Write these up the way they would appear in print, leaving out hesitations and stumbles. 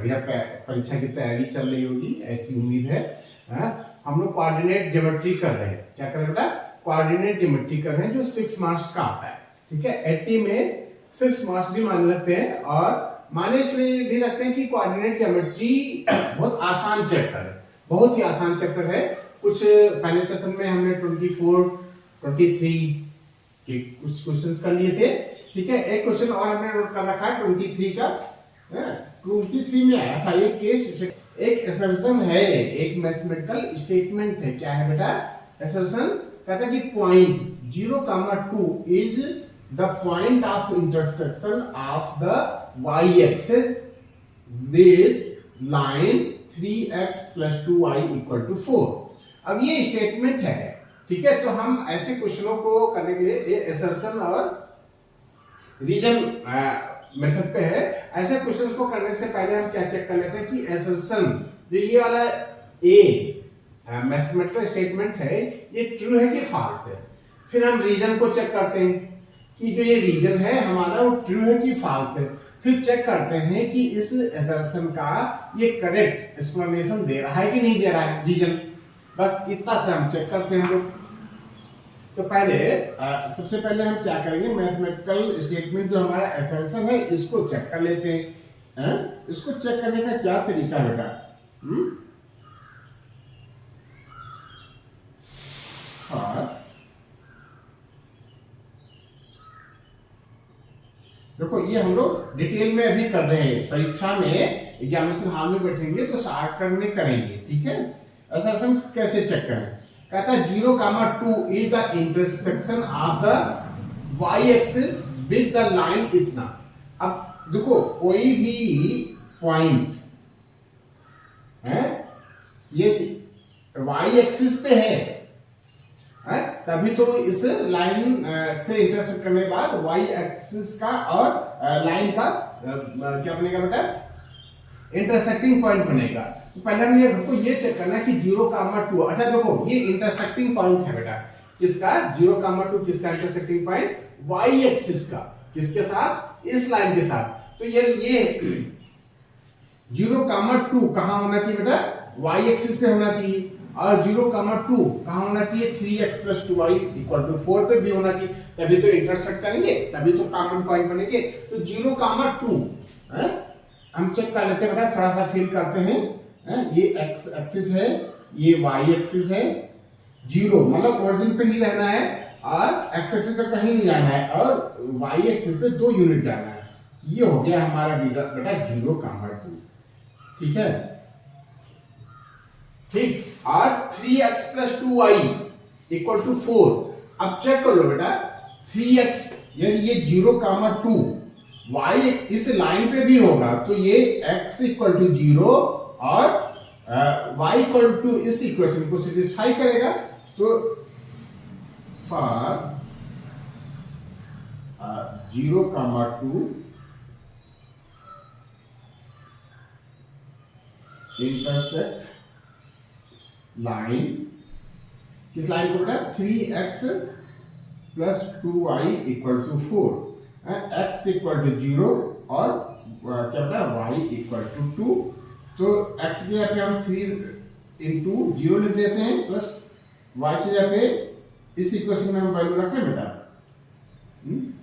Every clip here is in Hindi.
बढ़िया परीक्षा की तैयारी चल रही होगी, ऐसी उम्मीद है। हम लोग कोऑर्डिनेट ज्योमेट्री कर रहे हैं। क्या कर रहे हैं बेटा? कोऑर्डिनेट ज्योमेट्री कर रहे हैं, जो 6 मार्क्स का आता है। ठीक है, 80 में 6 मार्क्स भी मान लेते हैं, और माने इसलिए भी रखते हैं कि कोऑर्डिनेट ज्योमेट्री बहुत आसान चैप्टर है, बहुत ही आसान चैप्टर है। कुछ पहले सेशन में हमने 24, 23 के कुछ क्वेश्चंस कर लिए थे। ठीक है, एक क्वेश्चन और हमने नोट कर रखा है 23 का। 23 में आया था एक केस, एक असर्शन है, एक मैथमेटिकल स्टेटमेंट है। क्या है बेटा? असर्शन कहता है कि point 0,2 is the point of intersection of the y axis with line 3x + 2y = 4। अब ये स्टेटमेंट है। ठीक है, तो हम ऐसे क्वेश्चनों को करने के लिए ये असर्शन और रीजन मेथड पे है। ऐसे क्वेश्चंस को करने से पहले हम क्या चेक कर लेते हैं कि असर्शन जो ये वाला ए मैथमेटिकल स्टेटमेंट है, ये ट्रू है कि फॉल्स है। फिर हम रीजन को चेक करते हैं कि जो ये रीजन है हमारा वो ट्रू है कि फॉल्स है। फिर चेक करते हैं कि इस असर्शन का ये करेक्ट एक्सप्लेनेशन दे रहा है कि नहीं दे रहा है रीजन। बस इतना से हम चेक करते हैं लोग। तो पहले सबसे पहले हम क्या करेंगे, मैथमेटिकल स्टेटमेंट जो हमारा असर्शन है इसको चेक कर लेते हैं। इसको चेक करने का क्या तरीका है बेटा? देखो, ये हम लोग डिटेल में अभी कर रहे हैं। परीक्षा में एग्जामिनेशन हॉल में बैठेंगे तो शॉर्टकट में करेंगे। ठीक है, असर्शन कैसे चेक करें? कहता है 0,2 is the intersection of the y axis with the line इतना। अब देखो, कोई भी पॉइंट है ये y एक्सिस पे है, तभी तो इस लाइन से इंटरसेक्ट करने के बाद y एक्सिस का और लाइन का क्या बनेगा बेटा? इंटरसेक्टिंग पॉइंट बनेगा। तो पहले हमने हमको ये चेक करना है कि 0,2। अच्छा देखो, ये इंटरसेक्टिंग पॉइंट है बेटा, किसका? 0,2 किसका इंटरसेक्टिंग पॉइंट? y एक्सिस का। किसके साथ? इस लाइन के साथ। तो ये 0,2 कहां होना चाहिए बेटा? y एक्सिस पे होना चाहिए। और 0,2 कहां होना चाहिए? 3x + 2y = 4 पे भी होना चाहिए। तभी तो इंटरसेक्ट करेंगे, तभी तो कॉमन पॉइंट बनेंगे। तो 0,2 हम चेक कर लेते हैं बेटा, थोड़ा सा फिल करते हैं। ये x एक्सिस है, ये y एक्सिस है। 0 मतलब ओरिजिन पे ही रहना है, और x एक्सिस पे कहीं नहीं जाना है, और y एक्सिस पे 2 यूनिट जाना है। ये हो गया हमारा बेटा 0,2। ठीक है, ठीक। और 3x + 2y = 4। अब चेक कर लो बेटा, 3x यानी ये 0,2 y इस लाइन पे भी होगा, तो ये x = 0 और y = इस इक्वेशन को सेटिस्फाई करेगा। तो फॉर 0,2 इंटरसेक्ट लाइन, किस लाइन को बेटा? 3x + 2y = 4। x = 0 और क्या बेटा? y = 2। तो x की जगह पे हम 3 × 0 लिख देते हैं, प्लस y की जगह पे इस इक्वेशन में हम वैल्यू रखें बेटा,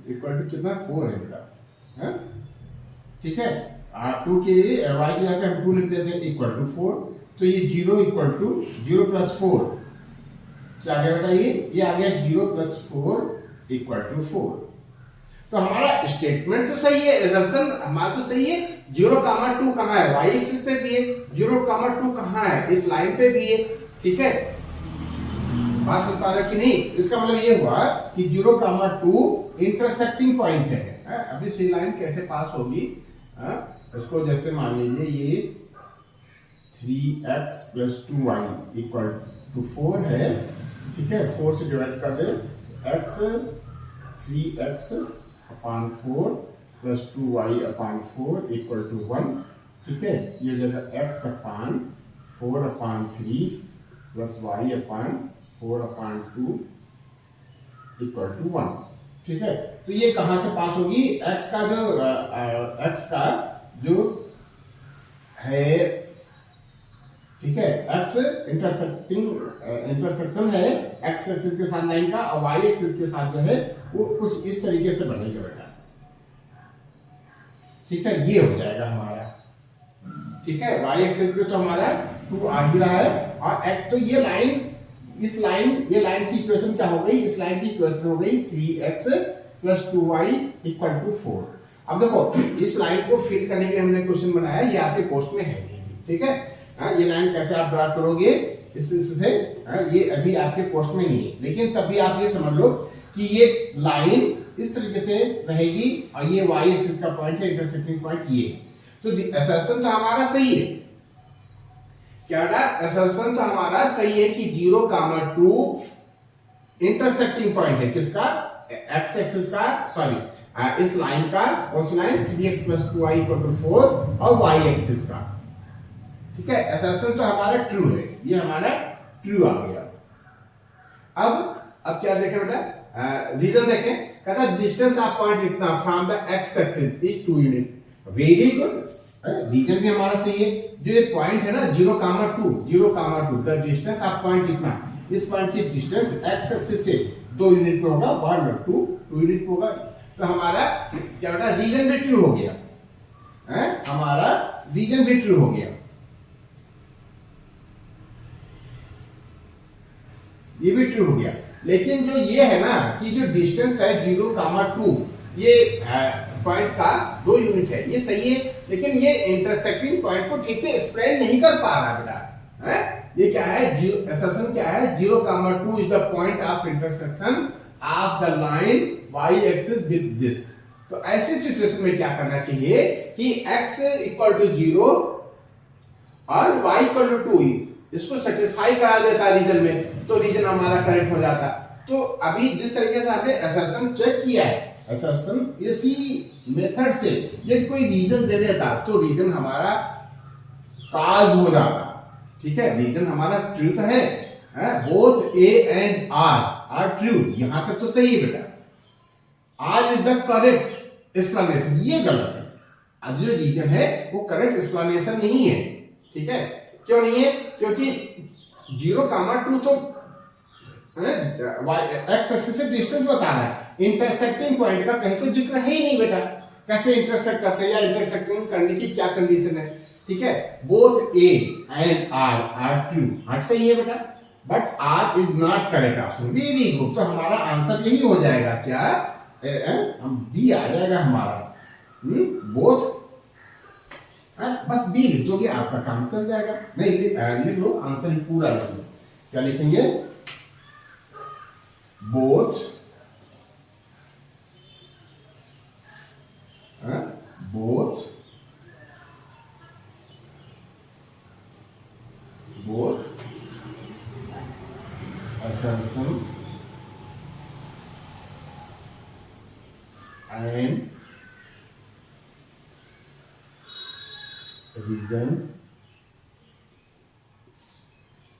इक्वल टू कितना? 4 है बेटा। ठीक है, 2 की y की जगह पे हम 2 लिख देते हैं, = 4। तो ये 0 = 0 + 4 क्या आ गया बेटा? ये आ गया 0 + 4 = 4। तो हमारा स्टेटमेंट तो सही है, असर्शन हमारा तो सही है। 0,2 कहां है? y एक्सिस पे भी है। 0,2 कहां है? इस लाइन पे भी है। ठीक है, बात समझ पा रहे कि नहीं? इसका मतलब ये हुआ कि 0,2 इंटरसेक्टिंग पॉइंट है। अभी सी लाइन कैसे पास होगी? उसको जैसे मान लीजिए ये 3x + 2y = 4 है। ठीक है, 4 से डिवाइड कर दे, x 3x/4 + 2y/4 = 1। ठीक है, ये जगह x/4/3 + y/4/2 = 1। ठीक है, तो ये कहां से पास होगी? x का जो ठीक है, एक्स इंटरसेक्शन है एक्स एक्सिस के साथ लाइन का, और वाई एक्सिस के साथ जो है वो कुछ इस तरीके से बनेगा बेटा। ठीक है, ये हो जाएगा हमारा। ठीक है, वाई एक्सिस पे तो हमारा 2 आ ही रहा है, और एक्स तो ये लाइन की इक्वेशन क्या हो गई, इस लाइन की इक्वेशन हो गई 3x + 2y = 4। अब देखो इस लाइन को फिट करने के लिए हमने क्वेश्चन बनाया, ये आपके कोर्स में है नहीं। ठीक है, ये लाइन कैसे आप ड्रा करोगे इससे, ये अभी आपके कोर्स में नहीं है, लेकिन तब भी आप ये समझ लो कि ये लाइन इस तरीके से रहेगी, और ये y एक्सिस का पॉइंट है, इंटरसेक्टिंग पॉइंट ये। तो असर्शन तो हमारा सही है, क्या बेटा, असर्शन तो हमारा सही है कि 0,2 इंटरसेक्टिंग पॉइंट है किसका, x एक्सिस का, सॉरी इस लाइन का, कौन सी लाइन, 3x + 2y = 4, और y एक्सिस का। ठीक है, असर्शन तो हमारा ट्रू है, ये हमारा ट्रू आ गया। अब क्या देखें बेटा, रीजन देखें, कहता है डिस्टेंस ऑफ पॉइंट इतना from the x axis is 2 unit. Very good, reason भी हमारा सही है। जो ये पॉइंट है ना 0,2, द डिस्टेंस ऑफ पॉइंट इतना, इस पॉइंट की डिस्टेंस x एक्सिस से 2 यूनिट पे होगा, 1 और 2 यूनिट पे होगा। तो हमारा क्या बेटा, रीजन भी ट्रू हो गया, हमारा रीजन भी ट्रू हो गया, ये भी ट्रू हो गया। लेकिन जो ये है ना कि जो डिस्टेंस है 0,2, ये पॉइंट का 2 यूनिट है, ये सही है, लेकिन ये इंटरसेक्टिंग पॉइंट को ठीक से एक्सप्लेन नहीं कर पा रहा बेटा। ये क्या है, असर्शन क्या है, 0,2 is the point of intersection of the line y axis with this. तो ऐसी सिचुएशन में क्या करना चाहिए कि x = 0 और y = 2, इसको सेटिस्फाई करा देता रीजन में, तो रीजन हमारा करेक्ट हो जाता। तो अभी जिस तरीके से आपने असर्शन चेक किया है, असर्शन इसी मेथड से यदि कोई रीजन दे देता तो रीजन हमारा काज हो जाता। ठीक है, रीजन हमारा ट्रूथ है, both a and r are true, यहां तक तो सही है बेटा। r is the correct explanation, ये गलत है। अब जो रीजन है वो करेक्ट एक्सप्लेनेशन नहीं है। ठीक है, क्यों नहीं है, क्योंकि 0,2 तो x एक्सिस से डिस्टेंस बता रहा है, इंटरसेक्टिंग पॉइंट का कहीं तो जिक्र है ही नहीं बेटा। कैसे इंटरसेक्ट करते हैं, या इंटरसेक्टिंग करने की क्या कंडीशन है। ठीक है, both a and r are true, हर सही है बेटा, but r is not correct option. Very good, तो हमारा आंसर यही हो जाएगा, क्या, हम बी आ जाएगा हमारा, बोथ, बस बी लिख दोगे आपका काम चल जाएगा। नहीं लिख लो, आंसर पूरा लिख लो। क्या लिखेंगे, both assertion and reason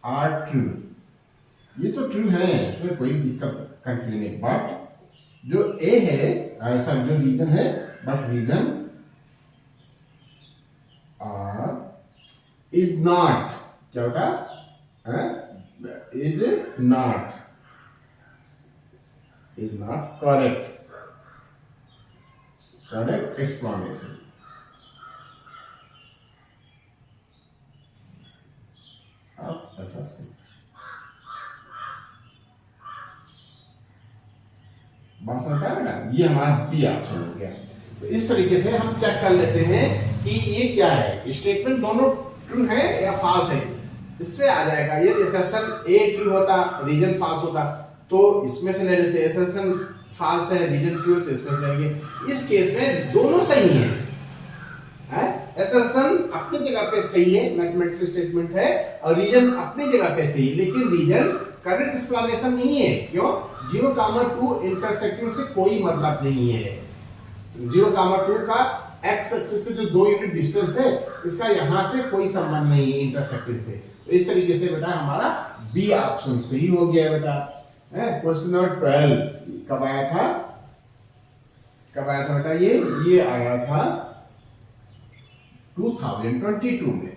are true। ये तो ट्रू है, इसमें कोई दिक्कत कंफ्यूजन नहीं, बट जो ए है, सॉरी जो रीजन है, बट रीजन इज नॉट, क्या होता है, इज नॉट करेक्ट एक्सप्लेनेशन। अब ऐसा से बात समझ आया बेटा, ये हमारा बी ऑप्शन हो गया। तो इस तरीके से हम चेक कर लेते हैं कि ये क्या है, स्टेटमेंट दोनों ट्रू है या फॉल्स है, इससे आ जाएगा। यदि असर्शन ए ट्रू होता, रीजन फॉल्स होता, तो इसमें से ले लेते, असर्शन फॉल्स है, रीजन ट्रू है, तो इसमें से लेंगे। इस केस में दोनों सही हैं, असर्शन अपनी जगह पे सही है, मैथमेटिकल स्टेटमेंट है, और रीजन अपनी जगह पे सही है, लेकिन रीजन करेक्ट एक्सप्लेनेशन नहीं है। क्यों, 0,2 इंटरसेक्टिंग से कोई मतलब नहीं है। 0,2 का x एक्सिस से जो 2 यूनिट डिस्टेंस है, इसका यहां से कोई संबंध नहीं है इंटरसेक्टिंग से। तो इस तरीके से बेटा हमारा बी ऑप्शन सही हो गया बेटा। क्वेश्चन नंबर 12 कब आया था बेटा, ये आया था 2022 में।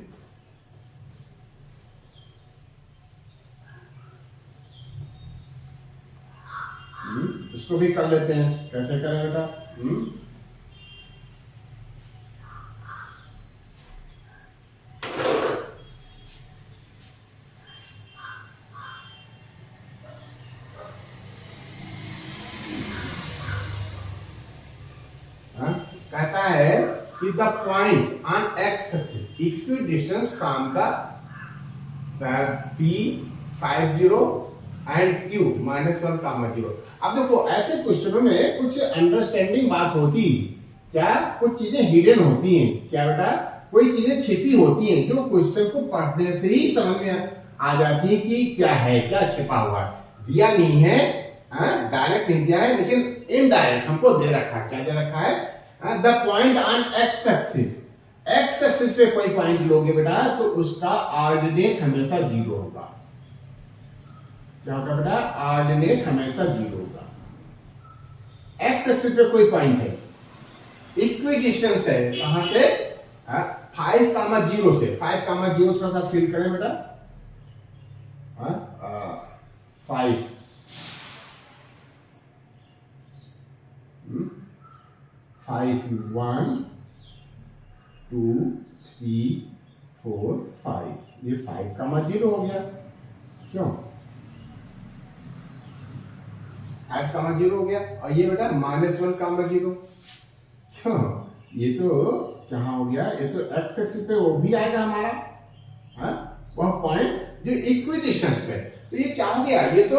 इसको भी कर लेते हैं, कैसे करें बेटा? कहता है कि the point on x axis equi distance from the P50 and Q -1, -0। अब देखो ऐसे क्वेश्चनों में कुछ अंडरस्टैंडिंग बात होती, क्या कुछ चीजें हिडन होती हैं क्या बेटा? कोई चीजें छिपी होती हैं जो क्वेश्चन को पढ़ने से ही समझ में आ जाती है कि क्या है, क्या छिपा हुआ है। दिया नहीं है, डायरेक्ट नहीं दिया है, लेकिन इनडायरेक्ट हमको दे रखा है। क्या दे रखा है? The point on x axis, x axis पे कोई पॉइंट लोगे बेटा तो उसका ऑर्डिनेट हमेशा 0 होगा। क्या होगा बेटा? ऑर्डिनेट हमेशा 0 होगा। एक्स एक्सिस पे कोई पॉइंट है, इक्वी डिस्टेंस है, कहां से? 5,0 से। 5,0 थोड़ा सा फिल करें बेटा। 5 5 1 2 3 4 5, ये 5,0 हो गया। क्यों 5,0 हो गया? और ये बेटा -1,0। क्यों? ये तो कहाँ हो गया? ये तो एक्स एक्सिस पे वो भी आएगा हमारा, वह पॉइंट जो इक्वी डिस्टेंस पे। तो ये क्या हो गया? ये तो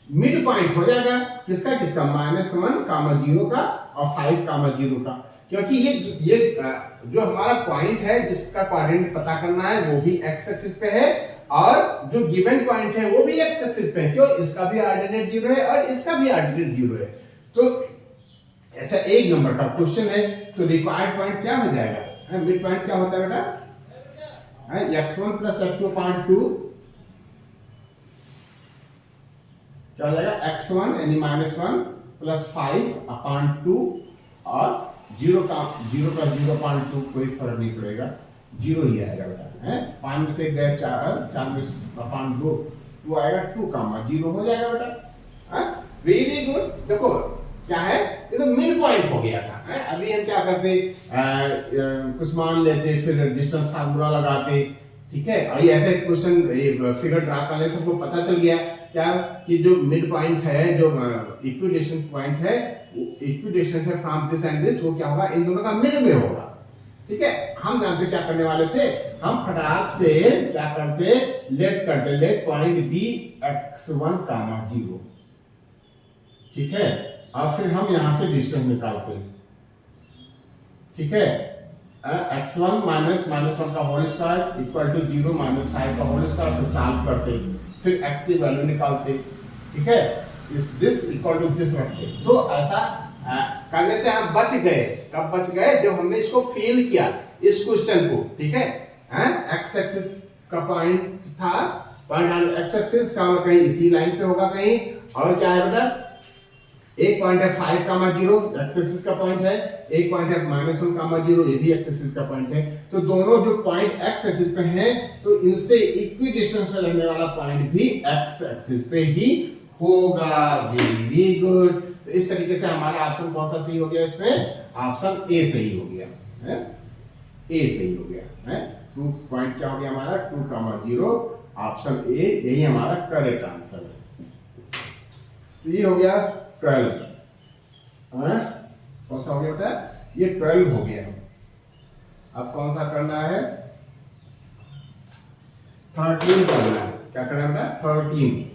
मिड पॉइंट हो जाएगा। किसका किसका? -1,0 का और 5,0 का। क्योंकि ये जो हमारा पॉइंट है जिसका कोऑर्डिनेट पता करना है वो भी एक्स एक्सिस पे है, और जो गिवन पॉइंट है वो भी एक्स एक्सिस पे है। क्यों? इसका भी ऑर्डिनेट 0 है और इसका भी ऑर्डिनेट 0 है। तो ऐसा 1 नंबर का क्वेश्चन है, तो रिक्वायर्ड पॉइंट क्या हो जाएगा? मिड पॉइंट क्या होता है बेटा? x1 + x2/2 क्या हो जाएगा? x1 यानी -1 + 5/2 और 0 का 0.2 कोई फर्क नहीं पड़ेगा, 0 ही आएगा बेटा। 5 में से गए 4, 4 में 2 2 आएगा, 2,0 हो जाएगा बेटा। Very good. देखो क्या है, ये तो मिड पॉइंट हो गया था। अभी हम क्या करते, कुछ मान लेते, फिर डिस्टेंस फार्मूला लगाते, ठीक है। और ये ऐसे क्वेश्चन फिगर ड्रा करने से सबको पता चल गया क्या कि जो मिड पॉइंट है, जो इक्वी डिस्टेंस पॉइंट है, इक्वी डिस्टेंस है फ्रॉम दिस एंड दिस, वो क्या होगा? इन दोनों का मिड में होगा, ठीक है। हम यहाँ से क्या करने वाले थे, हम फटाक से क्या करते, लेट पॉइंट बी x1, 0, ठीक है। और फिर हम यहां से डिस्टेंस निकालते हैं, ठीक है। x1 -1 का होल स्क्वायर इक्वल टू 0 -5 का होल स्क्वायर, फिर सॉल्व करते, फिर x की वैल्यू निकालते, ठीक है। दिस इक्वल टू दिस रखते। तो ऐसा करने से हम बच गए। कब बच गए? जब हमने इसको फेल किया, इस क्वेश्चन को, ठीक है। एक्स एक्सिस का पॉइंट था, पॉइंट ऑन एक्स एक्सिस का कहीं इसी लाइन पे होगा कहीं, और क्या है बेटा? एक पॉइंट है 5,0 एक्स एक्सिस का पॉइंट है, एक पॉइंट है -1,0, ये भी एक्स एक्सिस का पॉइंट है। तो दोनों जो पॉइंट एक्स एक्सिस पे हैं, तो इनसे इक्वी डिस्टेंस में रहने वाला पॉइंट भी एक्स एक्सिस पे ही होगा। Very good. तो इस तरीके से हमारा ऑप्शन कौन सा सही हो गया? इसमें ऑप्शन ए सही हो गया है, ए सही हो गया है। 2 पॉइंट क्या हो गया हमारा? 2,0, ऑप्शन ए, यही हमारा करेक्ट आंसर है। तो ये हो गया 12, कौन सा हो गया बेटा? ये 12 हो गया। अब कौन सा करना है? 13 करना है। क्या करना है बेटा? 13।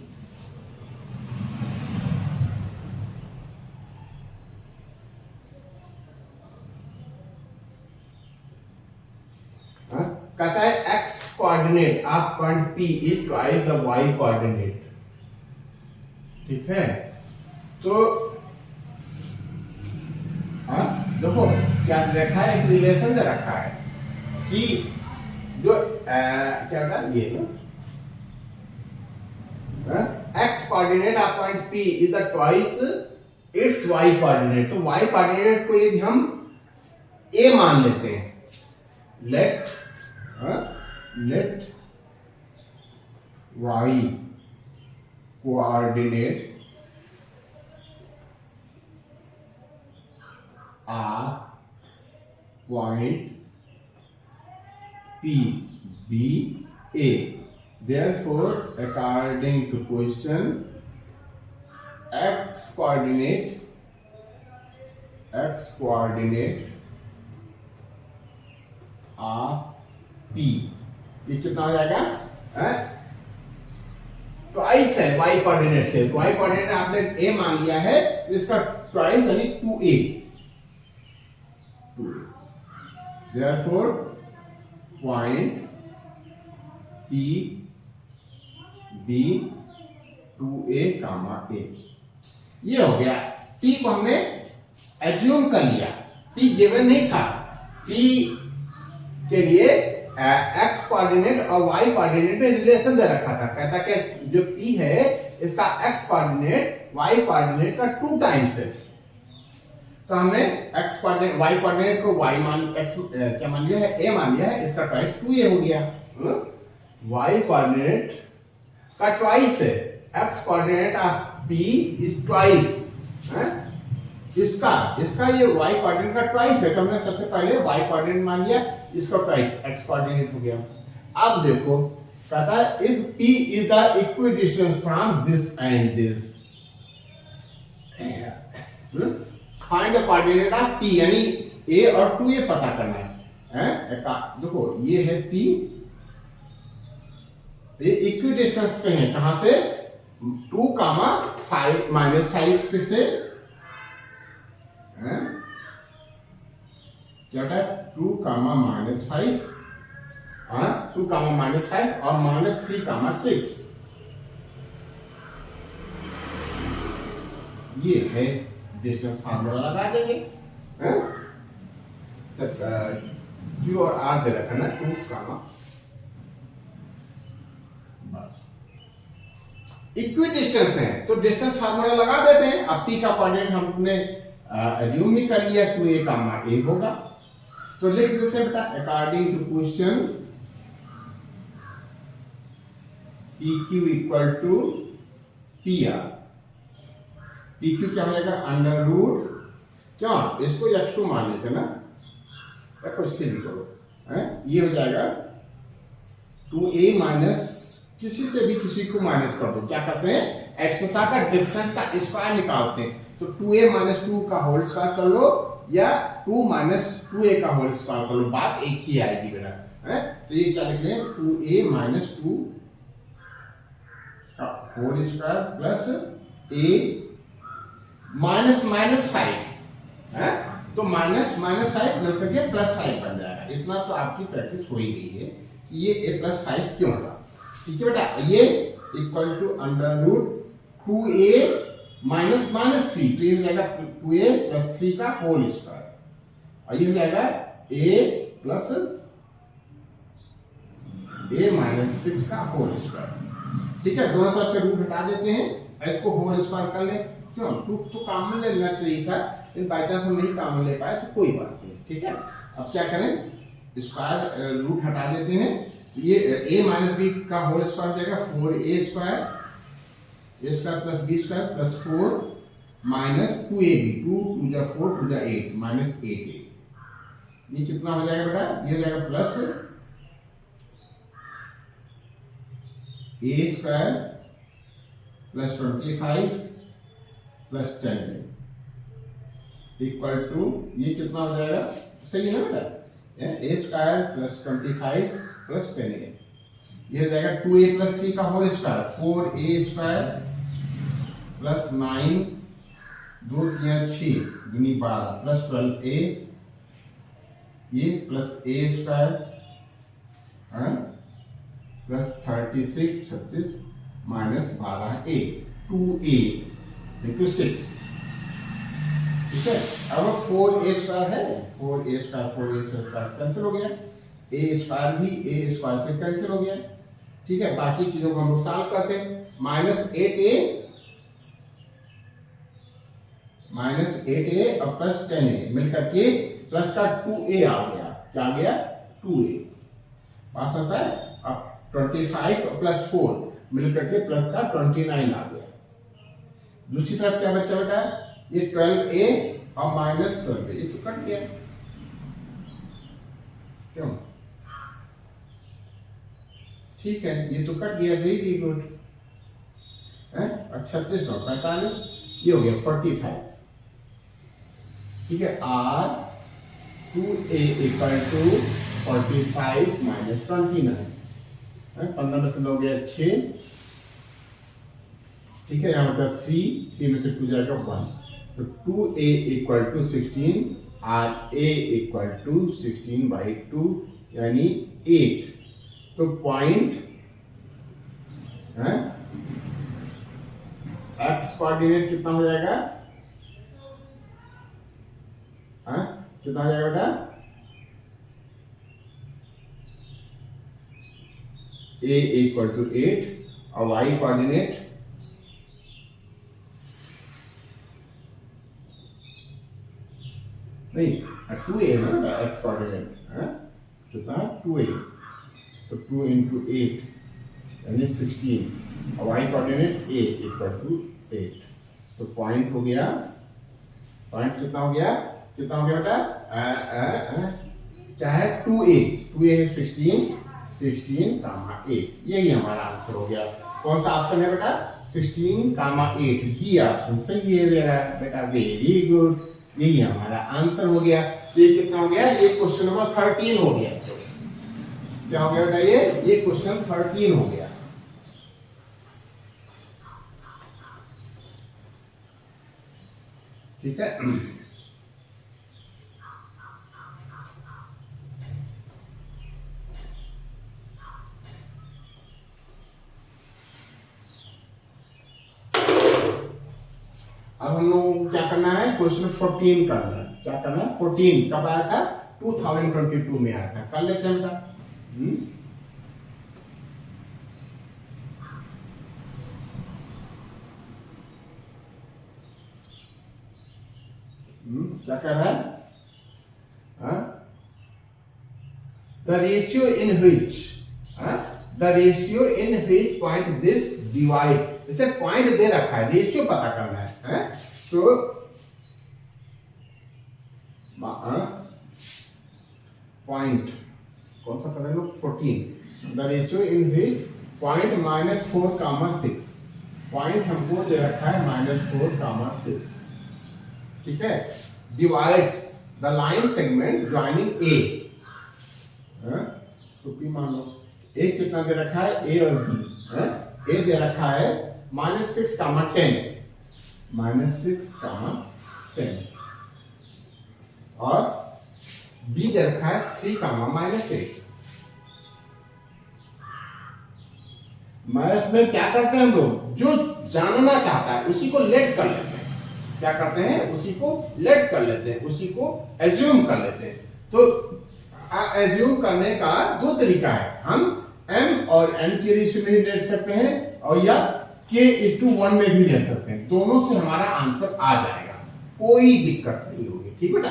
कहता है x coordinate of point P is twice the y coordinate, ठीक है। तो देखो क्या देखा है, एक रिलेशन दे रखा है कि जो क्या होगा ये x coordinate of point P is the twice its y coordinate. तो y कोऑर्डिनेट को यदि हम ए मान लेते हैं, let Y coordinate are point P B A. Therefore, according to question, x coordinate R P, ये कितना हो जाएगा? ट्वाइस है y कोऑर्डिनेट से, y कोऑर्डिनेट आपने a मान लिया है तो इसका ट्वाइस यानी 2a. Therefore, point P B 2a, A. ये हो गया. P को हमने एज्यूम कर लिया, P गिवन नहीं था. P के लिए x कोऑर्डिनेट और y कोऑर्डिनेट में रिलेशन दे रखा था. कहता कि जो P है इसका x कोऑर्डिनेट y कोऑर्डिनेट का 2 टाइम्स है. तो हमने x कोऑर्डिनेट y कोऑर्डिनेट को y मान x क्या मान लिया है, a मान लिया है, इसका ट्वाइस 2a हो गया. y कोऑर्डिनेट का ट्वाइस है, x coordinate of p is twice. इसका ये y कोऑर्डिनेट का ट्वाइस है, तो हमने सबसे पहले y कोऑर्डिनेट मान लिया, इसका ट्वाइस x कोऑर्डिनेट हो गया. अब देखो कहता है if p is the equidistance from this and this, find the coordinate of p, यानी a और 2a पता करना है. देखो ये है p, ये इक्विडिस्टेंस पे है, कहां से? 2, 5 -5 से क्या होता है? 2, -5, 2, -5 और -3, 6. ये है डिस्टेंस फार्मूला, लगा देंगे. Q और R दे रखा ना, 2, बस इक्विडिस्टेंस है तो डिस्टेंस फार्मूला लगा देते हैं. अब P का कोऑर्डिनेट हमने एज्यूम ही कर लिया, 2a, A होगा. तो लिख देते हैं बेटा, according to question PQ equal to PR. PQ क्या हो जाएगा? अंडर रूट, क्यों इसको x2 मान लेते ना, या कुछ से भी करो, ये हो जाएगा 2a माइनस, किसी से भी किसी को माइनस कर दो. क्या करते हैं? एक्सेसा का डिफरेंस का स्क्वायर निकालते हैं. तो 2a - 2 का होल स्क्वायर कर लो या 2 - 2a का होल स्क्वायर कर लो, बात एक ही आएगी बेटा. तो ये क्या लिख रहे हैं? 2a - 2 का होल स्क्वायर प्लस a -5, तो -5 मिलकर के +5 बन जाएगा. इतना तो आपकी प्रैक्टिस हो ही गई है कि ये a + 5 क्यों होगा. ठीक है बेटा, ये equal to under root 2a -3, तो ये हो जाएगा 2a + 3 का होल स्क्वायर, और ये हो जाएगा a - 6 का होल स्क्वायर. ठीक है, दोनों तरफ से रूट हटा देते हैं, इसको होल स्क्वायर कर ले. क्यों? रूट तो कॉमन ले लेना चाहिए था, लेकिन बाई चांस हम नहीं कॉमन ले पाए तो कोई बात नहीं. ठीक है, अब क्या करें? स्क्वायर रूट हटा देते हैं. ये a - b का होल स्क्वायर हो जाएगा 4a² plus b² plus 4 minus 2ab, 2 × 4 × 8 -8a. ये कितना हो जाएगा बेटा? ये हो जाएगा plus a² plus 25 plus 10 equal to, ये कितना हो जाएगा? सही है ना बेटा? a² plus 25 plus 10a. ये हो जाएगा 2a + 3 का whole square, 4a² plus 9, 2 × 3 = 6, 2 × 12 plus 12a, ये plus a² plus 36 minus 12a, 2a × 6. ठीक है, अब 4a² है, 4a² कैंसिल हो गया, a² भी a² से कैंसिल हो गया. ठीक है, बाकी चीजों को हम लोग सॉल्व करते हैं. -8a और प्लस 10a मिलकर के प्लस का 2a आ गया, क्या आ गया 2a, पास आता है। अब 25 प्लस 4 मिलकर के प्लस का 29 आ गया। दूसरी तरफ क्या बचा बेटा, ये 12a और माइनस 12a, ये तो कट गया, क्यों, ठीक है, ये तो कट गया, वेरी गुड है। 36 और 45, ये हो गया 45, ठीक है। R 2a equal to 45 minus 29, 15 में से हो गया 6, ठीक है। यहाँ मतलब 3 में से 2 जाएगा 1, तो 2a equal to 16, RA equal to 16/2 यानी 8। तो पॉइंट एक्स कोऑर्डिनेट कितना हो जाएगा, कितना हो जाएगा बेटा, a इक्वल टू 8 और y कोऑर्डिनेट नहीं 2a है ना एक्स कोऑर्डिनेट, कितना 2a, तो 2 इंटू 8 यानी 16 और y coordinate a equal to 8। तो पॉइंट हो गया, पॉइंट कितना हो गया, कितना हो गया बेटा, क्या है 2a है 16, 8, यही हमारा आंसर हो गया। कौन सा ऑप्शन है बेटा, 16, 8, डी ऑप्शन सही है बेटा, वेरी गुड, यही हमारा आंसर हो गया। ये कितना हो गया, ये क्वेश्चन नंबर 13 हो गया। क्या हो गया बेटा, ये क्वेश्चन 13 हो गया। ठीक है, अब हम लोग क्या करना है, क्वेश्चन 14 करना है। क्या करना है, 14 कब आया था, 2022 में आया था, कर लेते हैं बेटा। क्या कर रहा है, the ratio in which point this divide, इसे पॉइंट दे रखा है, रेशियो पता करना है, तो पॉइंट कौन सा पता है, 14, the ratio in which point -4, 6, point हमको दे रखा है -4, 6, ठीक है, divides the line segment joining A, P मान लो, ए कितना दे रखा है, ए और बी, ए दे रखा है -6, 10, और बी दे रखा है 3, -8। माइनस में क्या करते हैं हम लोग, जो जानना चाहता है उसी को लेट कर लेते हैं, क्या करते हैं, उसी को लेट कर लेते हैं, उसी को एज्यूम कर लेते हैं। तो एज्यूम करने का दो तरीका है, हम m और n की रेशियो में लेट सकते हैं, और या k/1 में भी ले सकते हैं, दोनों से हमारा आंसर आ जाएगा, कोई दिक्कत नहीं होगी, ठीक बेटा।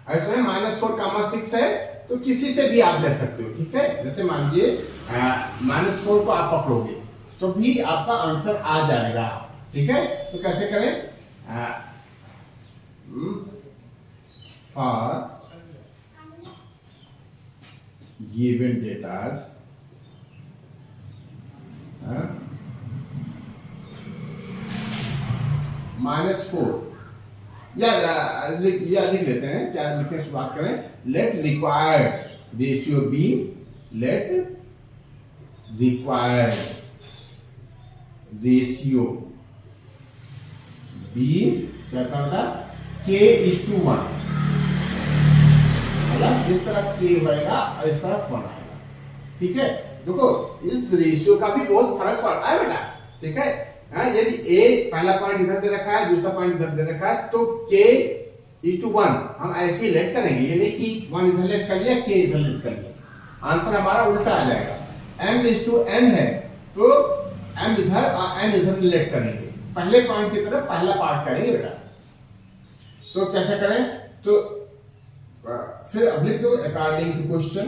ऐसे में -4, 6 है, तो किसी से भी आप ले सकते हो, ठीक है। जैसे मान लीजिए -4 को आप पकड़ोगे तो भी आपका आंसर आ जाएगा, ठीक है। तो कैसे करें, फॉर गिवन डेटाज -4, या लिख लेते हैं, क्या लिखने से बात करें, let required ratio be, let required ratio be क्या था, k/1, मतलब इस तरफ k होएगा और इस तरफ 1 आएगा, ठीक है। देखो इस रेशियो का भी बहुत फर्क पड़ता है बेटा, ठीक है। यदि a पहला पॉइंट इधर दे रखा है, दूसरा पॉइंट इधर दे रखा है, तो k/1 हम ऐसे ही लेट करेंगे, ये नहीं कि 1 इधर लेट कर लिया, k इधर लेट कर लिया, आंसर हमारा उल्टा आ जाएगा। m/n है तो m इधर और n इधर लेट करेंगे, पहले पॉइंट की तरफ पहला पार्ट करेंगे बेटा। तो कैसे करें, तो फिर अब लिख दो अकॉर्डिंग टू क्वेश्चन।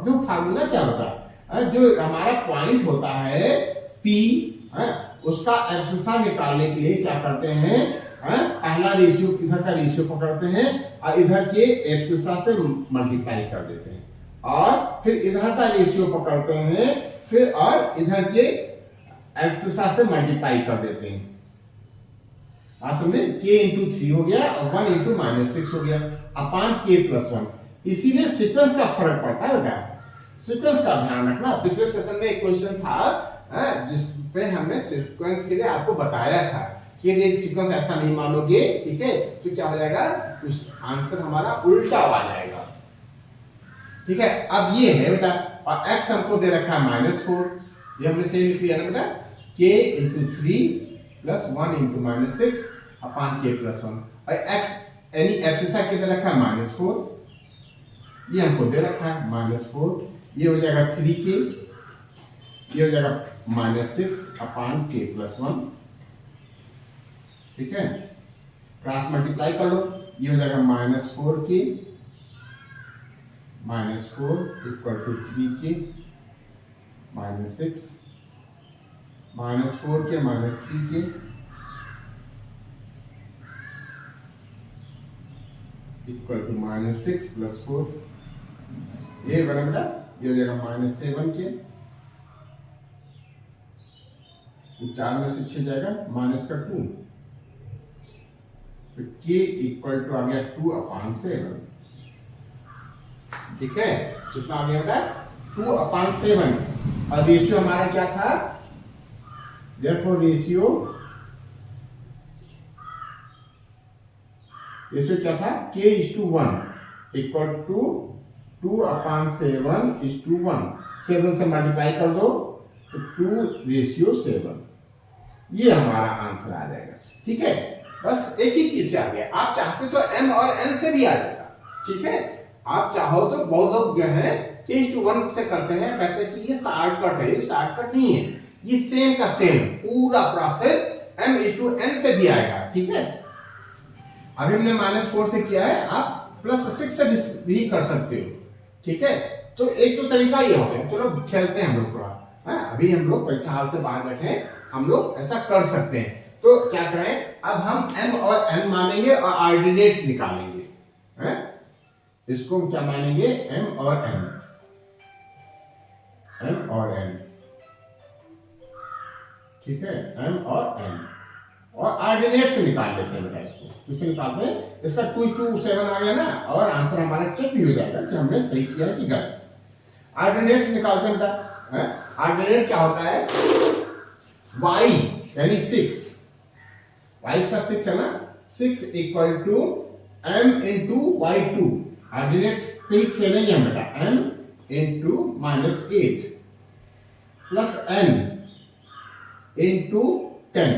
जो फार्मूला क्या होता है, जो हमारा पॉइंट होता है P, उसका एब्सिसा निकालने के लिए क्या करते हैं, पहला रेशियो इधर का रेशियो पकड़ते हैं और इधर के एब्सिसा से मल्टीप्लाई कर देते हैं, और फिर इधर का रेशियो पकड़ते हैं, फिर और इधर के एब्सिसा से मल्टीप्लाई कर देते हैं। आप समझे, k इंटू 3 हो गया और 1 इंटू -6 हो गया अपान k प्लस 1। इसीलिए सीक्वेंस का फर्क पड़ता है बेटा, सीक्वेंस का ध्यान रखना। पिछले सेशन में एक क्वेश्चन था जिस पे हमने सीक्वेंस के लिए आपको बताया था कि यदि सीक्वेंस ऐसा नहीं मानोगे, ठीक है, तो क्या हो जाएगा, आंसर हमारा उल्टा आ जाएगा। ठीक है, अब ये है बेटा, और x हमको दे रखा है -4, ये हमने सही लिख लिया ना बेटा, k इंटू 3 प्लस 1 इंटू -6 अपान k प्लस 1, और x यानी एब्सिसा कितना रखा है -4, ये हमको दे रखा है -4, ये हो जाएगा 3k, ये हो जाएगा -6 अपान k प्लस 1। ठीक है, क्रॉस मल्टीप्लाई कर लो, ये हो जाएगा -4k -4 equal to 3k -6 -4k -3k equal to -6 plus 4, ये बना बेटा, ये हो जाएगा -7k, ये 4 में से 6 जाएगा माइनस का 2, तो k इक्वल टू आ गया 2 अपान 7। ठीक है, कितना आ गया बेटा, 2 अपान 7, और रेशियो हमारा क्या था, therefore रेशियो क्या था, k/1 इक्वल टू 2 अपान 7/1, 7 से मल्टीप्लाई कर दो तो 2:7, ये हमारा आंसर आ जाएगा। ठीक है, बस एक ही चीज से आ गया, आप चाहते तो m और n से भी आ जाता। ठीक है, आप चाहो तो बहुत लोग जो है k/1 से करते हैं, कहते हैं कि ये शॉर्टकट है, ये शॉर्टकट नहीं है, ये सेम का सेम पूरा प्रोसेस m/n से भी आएगा। ठीक है, अभी हमने -4 से किया है, आप +6 से भी कर सकते हो। ठीक है, तो एक तो तरीका ये हो गया, चलो खेलते हैं हम लोग थोड़ा, अभी हम लोग परीक्षा हॉल से बाहर बैठे हैं, हम लोग ऐसा कर सकते हैं। तो क्या करें, अब हम m और n मानेंगे और ऑर्डिनेट्स निकालेंगे। इसको क्या मानेंगे, m और n, m और n। ठीक है, m और n, और ऑर्डिनेट्स निकाल लेते हैं बेटा। इसको किससे निकालते हैं, इसका 2:7 आ गया ना, और आंसर हमारा चेक भी हो जाएगा कि हमने सही किया है कि गलत। ऑर्डिनेट्स निकालते हैं बेटा। ऑर्डिनेट क्या होता है, y यानी 6, y इसका 6 है ना, 6 equal to m into y2। Ordinate पे ही खेलेंगे हम बेटा, m into -8 plus n into 10।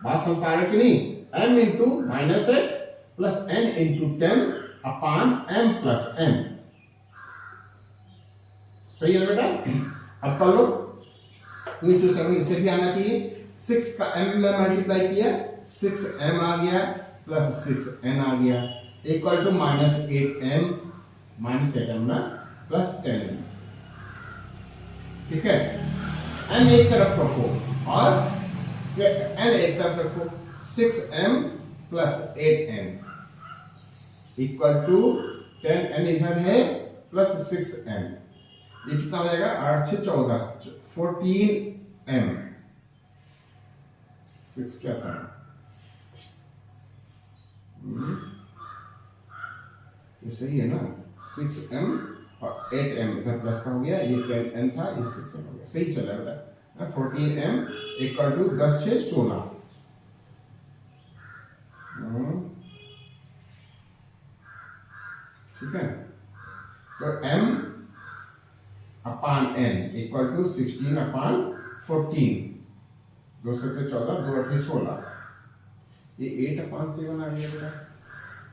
बात समझ पा रहे कि नहीं, m into -8 plus n into 10 upon m plus n। सही है बेटा, अब कर लो, 2:7 इसे भी आना चाहिए, 6 का m में मल्टीप्लाई किया, 6m आ गया प्लस 6n आ गया इक्वल टू -8m ना प्लस 10n। ठीक है, m एक तरफ रखो और n एक तरफ रखो, 6m plus 8n equal to 10n इधर है प्लस 6n, ये कितना हो जाएगा, 8 से 14, 14m। 6 क्या था, ये सही है ना, 6m और 8m इधर प्लस का हो गया, ये 10n था, ये 6m हो गया, सही चला बेटा। 14m इक्वल टू 10 से 16। ठीक है, तो m upon n equal to 16 upon 14, 2 से 14, 2 8 16, ये 8 अपान 7 आ गया बेटा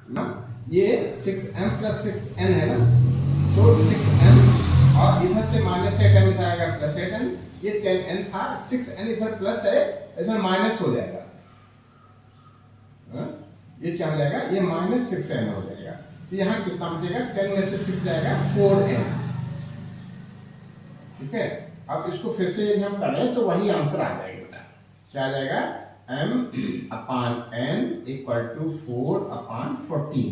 ना, ये 6m प्लस 6n है ना, तो 6m और इधर से -8m इधर आएगा प्लस 8n, ये 10n था, 6n इधर प्लस है, इधर माइनस हो जाएगा, ये क्या हो जाएगा, ये -6n हो जाएगा। तो यहाँ कितना बचेगा, 10 में से 6 जाएगा 4n। ठीक है, अब इसको फिर से यदि हम करें तो वही आंसर आ जाएगा बेटा। क्या आ जाएगा, m/n = 4/14।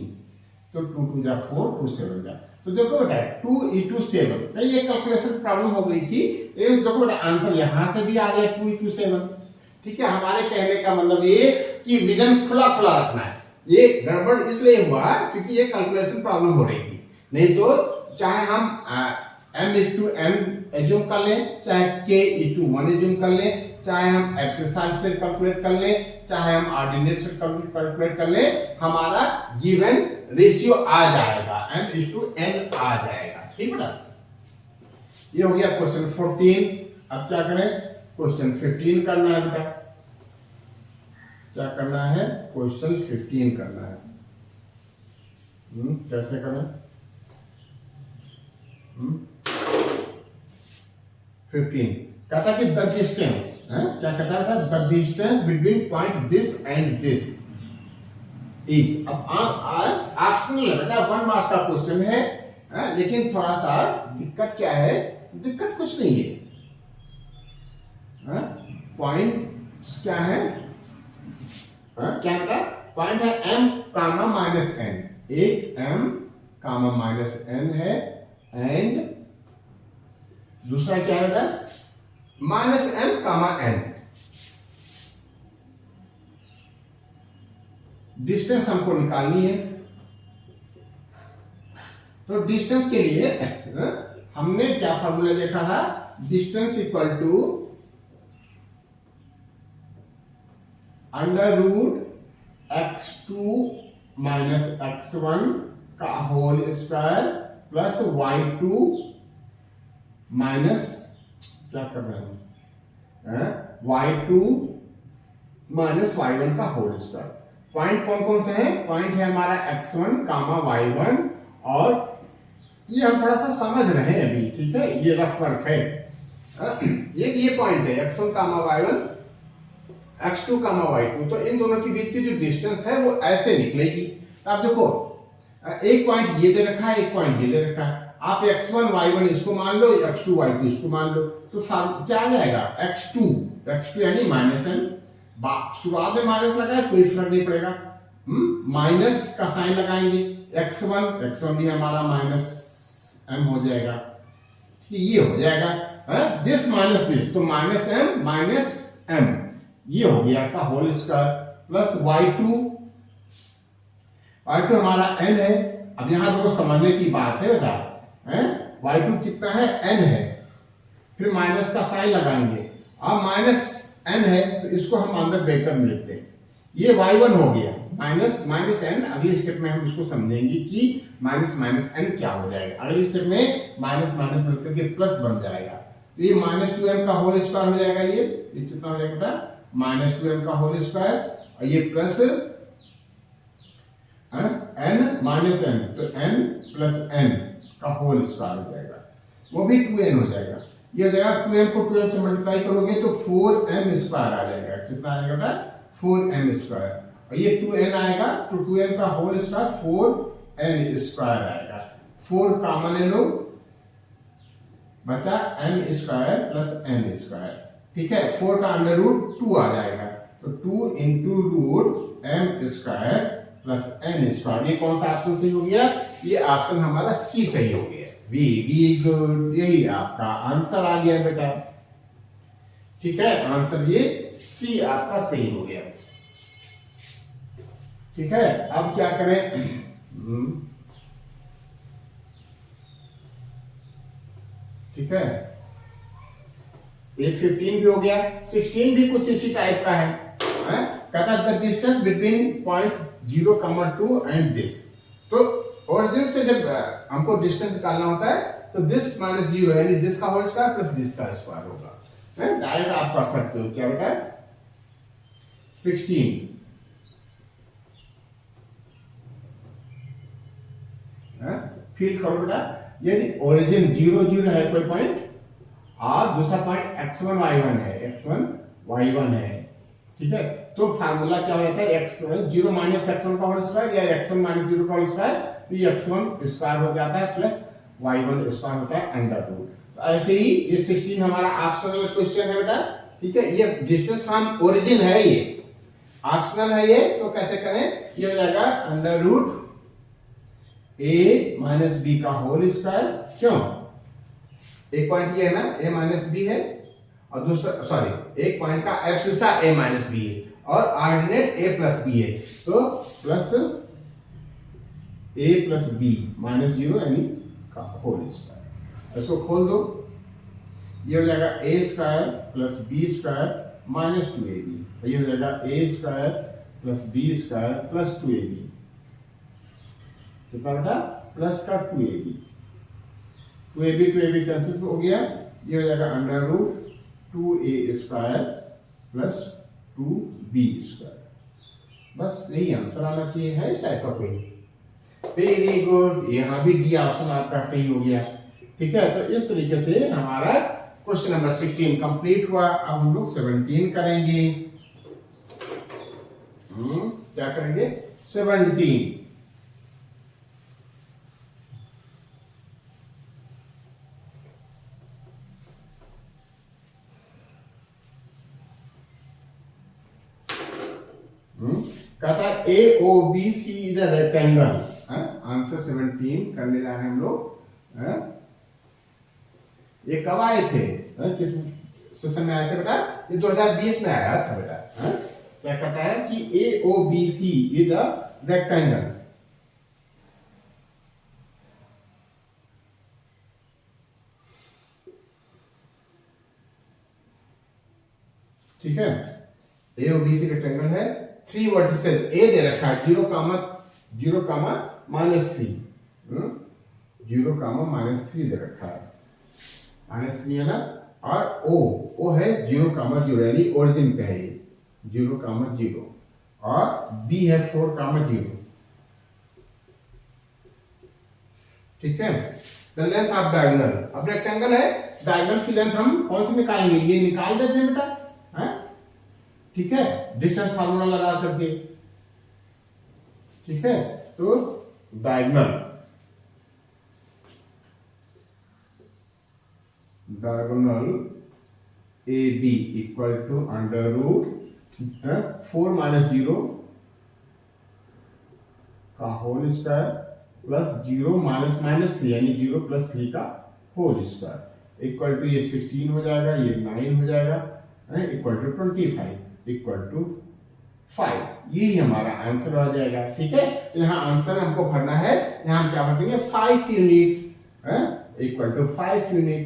तो 2 2 जा 4, 2 7 जा। तो देखो बेटा 2 × 7, कहीं ये कैलकुलेशन प्रॉब्लम हो गई थी। ये देखो बेटा आंसर यहाँ से भी आ गया 2 × 7। ठीक है, हमारे कहने का मतलब ये कि विजन खुला खुला रखना है। ये गड़बड़ इसलिए हुआ क्योंकि ये कैलकुलेशन प्रॉब्लम हो रही थी, नहीं तो चाहे हम m/n एज्यूम कर लें, चाहे k/1 एज्यूम कर लें, चाहे हम एक्सरसाइज से कैलकुलेट कर लें, चाहे हम ऑर्डिनेट से कैलकुलेट कर लें, हमारा गिवन रेशियो आ जाएगा, m/n आ जाएगा। ठीक है, ये हो गया क्वेश्चन 14। अब क्या करें, क्वेश्चन 15 करना है बेटा। क्या करना है, क्वेश्चन 15 करना है। कैसे करें, 15 कहता कि द डिस्टेंस, क्या कहता है, the distance between point this and this is. अब आप सुन ले बेटा, 1 मार्क्स का क्वेश्चन है, लेकिन थोड़ा सा दिक्कत क्या है, दिक्कत कुछ नहीं है। पॉइंट क्या है, क्या बेटा, पॉइंट है m, -n, एक m, -n है, एंड दूसरा क्या है बेटा, -m, n। डिस्टेंस हमको निकालनी है। तो डिस्टेंस के लिए हमने क्या फॉर्मूला देखा था, distance equal to √x2 - x1 का whole square plus y2 minus, क्या कर रहे हैं, y2 - y1 का होल स्क्वायर। पॉइंट कौन कौन से हैं, पॉइंट है हमारा x1, y1, और ये हम थोड़ा सा समझ रहे हैं अभी। ठीक है, ये रफ वर्क है। ये पॉइंट है x1, y1, x2, y2। तो इन दोनों के बीच की जो डिस्टेंस है वो ऐसे निकलेगी। अब देखो, एक पॉइंट ये दे रखा है, एक पॉइंट ये दे रखा है। आप x1, y1 इसको मान लो, x2, y2 इसको मान लो, तो क्या आ जाएगा, x2 यानी -n। शुरुआत में माइनस लगाए कोई फर्क नहीं पड़ेगा, माइनस का साइन लगाएंगे, x1 भी हमारा -m हो जाएगा। ये हो जाएगा दिस माइनस दिस, तो -m, ये हो गया का होल स्क्वायर, प्लस y2 हमारा n है। अब यहां देखो समझने की बात है बेटा, y2 कितना है, n है, फिर माइनस का साइन लगाएंगे। अब -n है तो इसको हम अंदर ब्रैकेट में लिखते हैं। ये y1 हो गया, -n। अगले स्टेप में हम इसको समझेंगे कि -n क्या हो जाएगा। अगले स्टेप में माइनस मिलकर के प्लस बन जाएगा। तो ये -2m का होल स्क्वायर हो जाएगा। ये कितना हो जाएगा बेटा, -2m का होल स्क्वायर, और ये प्लस n -n, तो n + n का होल स्क्वायर हो जाएगा, वो भी 2n हो जाएगा। ये हो जाएगा 2m को 2m से मल्टीप्लाई करोगे तो 4m² आ जाएगा। कितना आएगा बेटा, 4m², और ये 2n आएगा तो 2n का होल स्क्वायर 4n² आएगा। 4 कॉमन ले लो, बचा m² + n²। ठीक है, 4 का √2 आ जाएगा, तो 2 × m² + n²। ये कौन सा ऑप्शन सही हो गया, ये ऑप्शन हमारा सी सही हो गया। वेरी गुड, यही आपका आंसर आ गया बेटा। ठीक है, आंसर ये सी आपका सही हो गया। ठीक है, अब क्या करें, ठीक है, ये 15 भी हो गया। 16 भी कुछ इसी टाइप का है, कहता है the distance between points 0, 2 and this. तो ओरिजिन से जब हमको डिस्टेंस निकालना होता है तो दिस -0 यानी दिस का होल स्क्वायर प्लस दिस का स्क्वायर होगा। डायरेक्ट आप कर सकते हो। क्या बेटा, 16 फील करो बेटा, यदि ओरिजिन 0, 0 है कोई पॉइंट, और दूसरा पॉइंट x1, y1 है, x1, y1 है, ठीक है, तो फार्मूला क्या हो जाता है, x zero minus x one का होल स्क्वायर या एक्स वन माइनस जीरो का होल स्क्वायर, तो ये एक्स वन स्क्वायर हो जाता है प्लस वाई वन स्क्वायर होता है अंडर रूट। तो ऐसे ही ये 16 हमारा ऑप्शनल क्वेश्चन है बेटा, ठीक है, ये डिस्टेंस फ्रॉम ओरिजिन है, ये ऑप्शनल है ये, तो कैसे करें, ये हो जाएगा अंडर रूट ए माइनस बी का होल स्क्वायर, क्यों, एक पॉइंट ये है ना ए माइनस बी है, और दूसरा सॉरी एक पॉइंट का एब्सिसा ए माइनस बी है और ऑर्डिनेट ए प्लस बी है, तो प्लस ए प्लस बी माइनस जीरो यानी का होल स्क्वायर। इसको खोल दो, ये हो जाएगा A square plus B square minus 2ab, ये हो जाएगा A square plus B square plus 2ab, कितना बेटा, प्लस का 2ab, 2ab कैंसिल हो गया, ये हो जाएगा under root 2a square plus 2b square. बस यही आंसर आना चाहिए, है इस टाइप का कोई, वेरी गुड, यहाँ भी डी ऑप्शन आपका सही हो गया, ठीक है। तो इस तरीके से हमारा क्वेश्चन नंबर 16 कंप्लीट हुआ। अब हम लोग 17 करेंगे, क्या करेंगे, 17। कहता है A O B C is a rectangle, answer 17 करने जा रहे हैं हम लोग। ये कब आए थे, किस सेशन में आए थे बेटा, ये 2020 में आया था बेटा। क्या कहता है कि A O B C is a rectangle, ठीक है, A O B C rectangle है, 3 वर्टिसेस ए दे रखा है, 0 कामा -3, 0 कामा -3 दे रखा है, -3 है ना, और ओ है 0 कामा 0 यानी ओरिजिन पे है ये 0 कामा 0, और बी है 4 कामा 0, ठीक है। द लेंथ ऑफ डायगोनल, अब रेक्टेंगल है, डायगोनल की लेंथ हम कौन सी निकालेंगे, ये निकाल देते हैं बेटा, है, ठीक है, डिस्टेंस फार्मूला लगा करके, ठीक है। तो diagonal A B equal to under root 4 minus 0 का होल स्क्वायर प्लस 0 माइनस -3 यानी 0 प्लस 3 का होल स्क्वायर इक्वल टू, ये 16 हो जाएगा, ये 9 हो जाएगा, इक्वल टू 25 इक्वल टू 5, यही हमारा आंसर आ जाएगा, ठीक है। यहाँ आंसर हमको भरना है, यहाँ हम क्या भर देंगे 5 यूनिट इक्वल टू 5 यूनिट,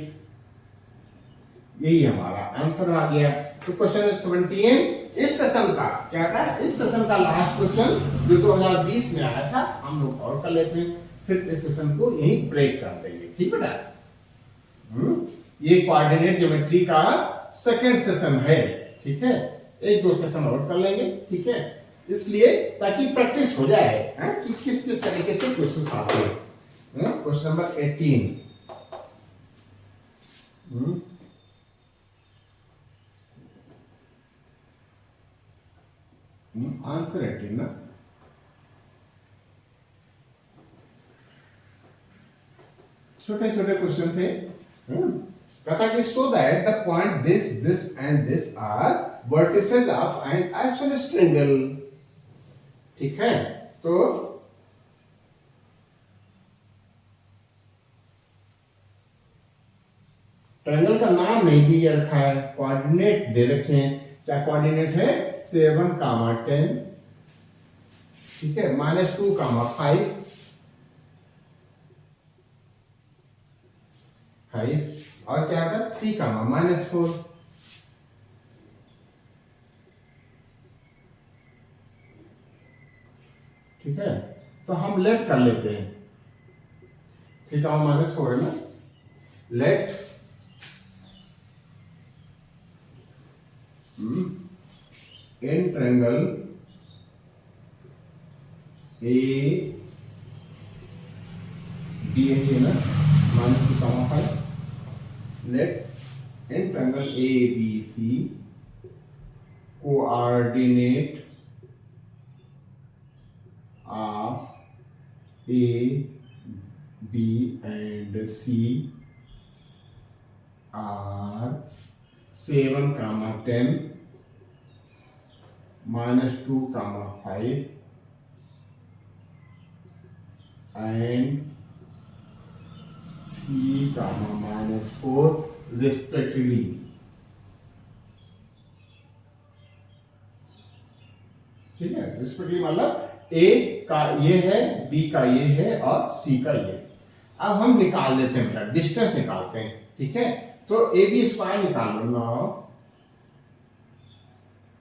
यही हमारा आंसर आ गया। तो क्वेश्चन 17 इस सेशन का क्या था, इस सेशन का लास्ट क्वेश्चन जो 2020 में आया था, हम लोग और कर लेते हैं, फिर इस सेशन को यहीं ब्रेक कर देंगे, ठीक है बेटा। ये कोऑर्डिनेट ज्योमेट्री का सेकंड सेशन है, ठीक है, एक दो सेशन और कर लेंगे, ठीक है, इसलिए ताकि प्रैक्टिस हो जाए कि किस किस तरीके से क्वेश्चन आते हैं। क्वेश्चन नंबर 18, आंसर 18 ना, छोटे छोटे क्वेश्चन थे। कहता कि so that the point this and this are vertices of an isosceles triangle, ठीक है। तो ट्रायंगल का नाम नहीं दिया रखा है, कोऑर्डिनेट दे रखे हैं, क्या कोऑर्डिनेट है 7, 10, ठीक है, -2, 5, और क्या होगा 3, -4, ठीक है। तो हम लेट कर लेते हैं, 3, -4 है ना, late in triangle A B है ना, -2, 5, let in triangle A B C coordinate of A B and C are 7, 10 -2, 5 and 3, -4 respectively. ठीक है, रिस्पेक्टिवली मतलब ए का ये है, बी का ये है और सी का ये। अब हम निकाल देते हैं, डिस्टेंस निकालते हैं। ठीक है, तो ए बी स्क्वायर निकाल लो ना।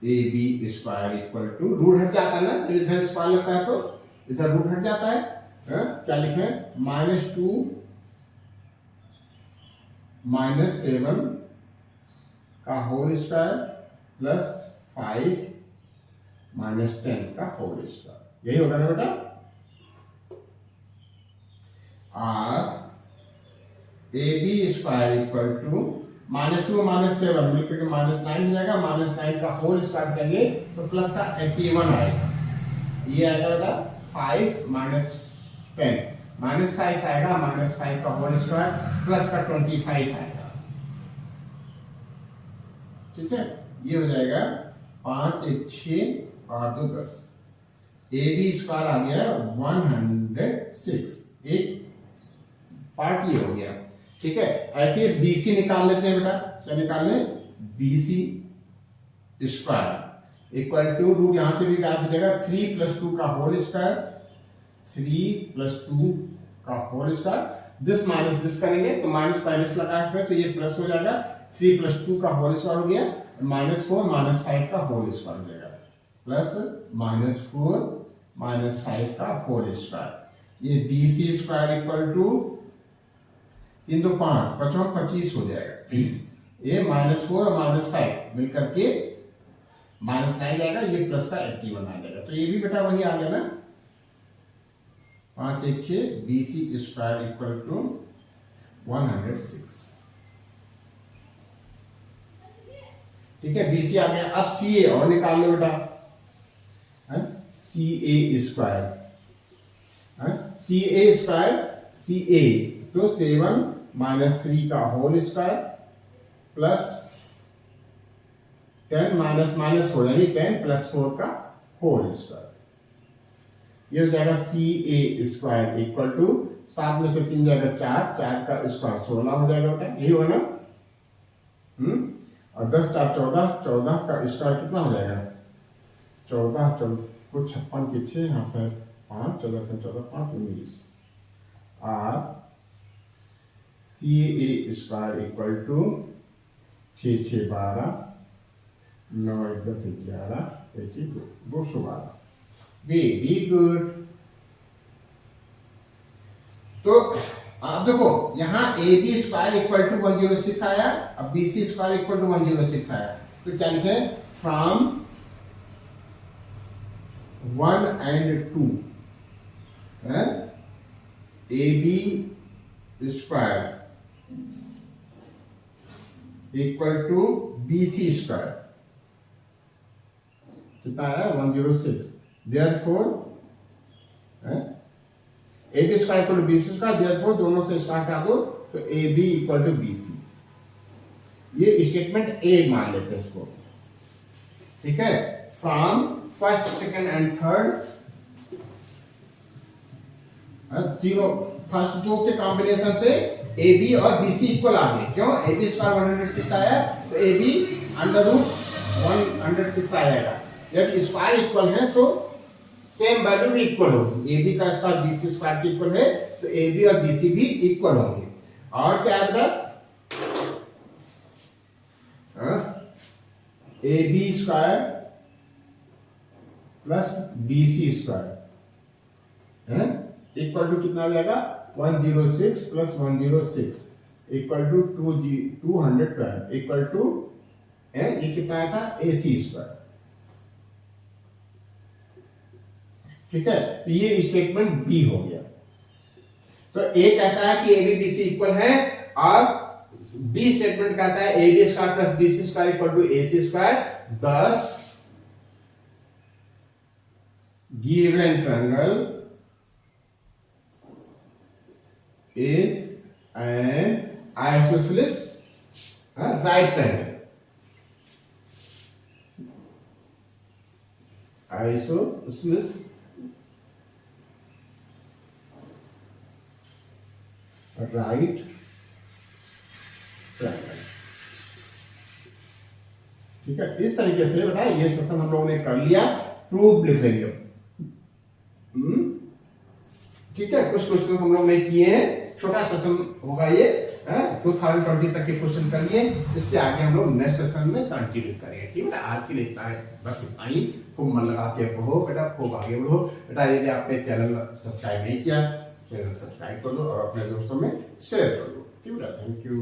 A B square equal to, root हट जाता है ना जब इधर स्क्वायर लगता है, तो इधर रूट हट जाता है। क्या लिखें? -2 -7 का होल स्क्वायर प्लस 5 -10 का होल स्क्वायर, यही होगा ना बेटा। और A B square equal to -2 -7 मिलकर के -9 हो जाएगा। -9 का होल स्क्वायर करेंगे तो प्लस का 81 आएगा। ये आएगा बेटा 5 -10 -5 आएगा, -5 का होल स्क्वायर प्लस का 25 आएगा। ठीक है, ये हो जाएगा 5 1 6 और 2 10। ए बी स्क्वायर आ गया 106, एक पार्ट ये हो गया। ठीक है, ऐसे बीसी निकाल लेते हैं बेटा। क्या निकाल लें? BC square equal to, root यहां से भी क्या बचेगा, 3 + 2 का होल स्क्वायर, 3 + 2 का whole square. This minus this करेंगे तो माइनस माइनस लगा इसमें, तो ये प्लस हो जाएगा। 3 + 2 का होल स्क्वायर हो गया, -4 -5 का होल स्क्वायर हो जाएगा, प्लस -4 -5 का होल स्क्वायर। ये बीसी स्क्वायर इक्वल टू 3 2 5 5 25 हो जाएगा। ये -4 और -5 मिलकर के -9 जाएगा, ये प्लस का 81 आ जाएगा। तो ये भी बेटा वही आ गया ना, 5 1 6 बीसी स्क्वायर इक्वल टू 106। ठीक है, बीसी आ गया। अब सी ए और निकाल लो बेटा। सी A square, C A square, सी ए तो 7 -3 का होल स्क्वायर प्लस 10 माइनस हो यानी 10 + 4 का होल स्क्वायर। ये हो जाएगा सी ए स्क्वायर इक्वल टू, 7 में से 3 जाएगा 4, 4 का स्क्वायर 16 हो जाएगा बेटा, यही होगा ना। और 10 4 14, 14 का स्क्वायर कितना हो जाएगा? 14 को 56 के 6 यहाँ पर 5, 14 14 5 19। और C A square equal to 6 6 12 9 1 10 11 1 212। Very good. तो आप देखो यहाँ A B square equal to 106 आया, अब B C square equal to 106 आया। तो क्या लिखे? From 1 and 2 A B square equal to B C square कितना आया? 106। Therefore A B square equal to B C square, therefore दोनों से स्क्वायर हटा दो तो A B equal to B C. ये स्टेटमेंट ए मान लेते हैं इसको। ठीक है, from first second and third तीनों फर्स्ट दो के कॉम्बिनेशन से ए बी और बी सी इक्वल आ गए। क्यों? ए बी स्क्वायर 106 आया तो ए बी √106 आएगा। यदि स्क्वायर इक्वल है तो सेम वैल्यू भी इक्वल होगी। ए बी का स्क्वायर बी सी स्क्वायर के इक्वल है तो ए बी और बी सी भी इक्वल होंगे। और क्या आएगा? A B square plus B C square equal to कितना आ जाएगा? 106 + 106 इक्वल टू 212 इक्वल टू ये कितना आया था? ए सी स्क्वायर। ठीक है, तो ये स्टेटमेंट बी हो गया। तो ए कहता है कि A B B C equal है और बी स्टेटमेंट कहता है A B square plus B C square equal to A C square. 10 given triangle is an isosceles right triangle. Isosceles right triangle. ठीक है, इस तरीके से बेटा ये सेशन हम लोगों ने कर लिया, प्रूफ लिख लेंगे। ठीक है, कुछ क्वेश्चन हम लोग ने किए हैं, छोटा सेशन होगा ये, 2020 तक के क्वेश्चन कर लिए, इसके आगे हम लोग नेक्स्ट सेशन में कंटिन्यू करेंगे। ठीक है बेटा, आज के लिए इतना है, बस इतना ही। खूब मन लगा के पढ़ो बेटा, खूब आगे बढ़ो बेटा। यदि आपने चैनल सब्सक्राइब नहीं किया, चैनल सब्सक्राइब कर दो और अपने दोस्तों में शेयर कर दो। ठीक है, थैंक यू।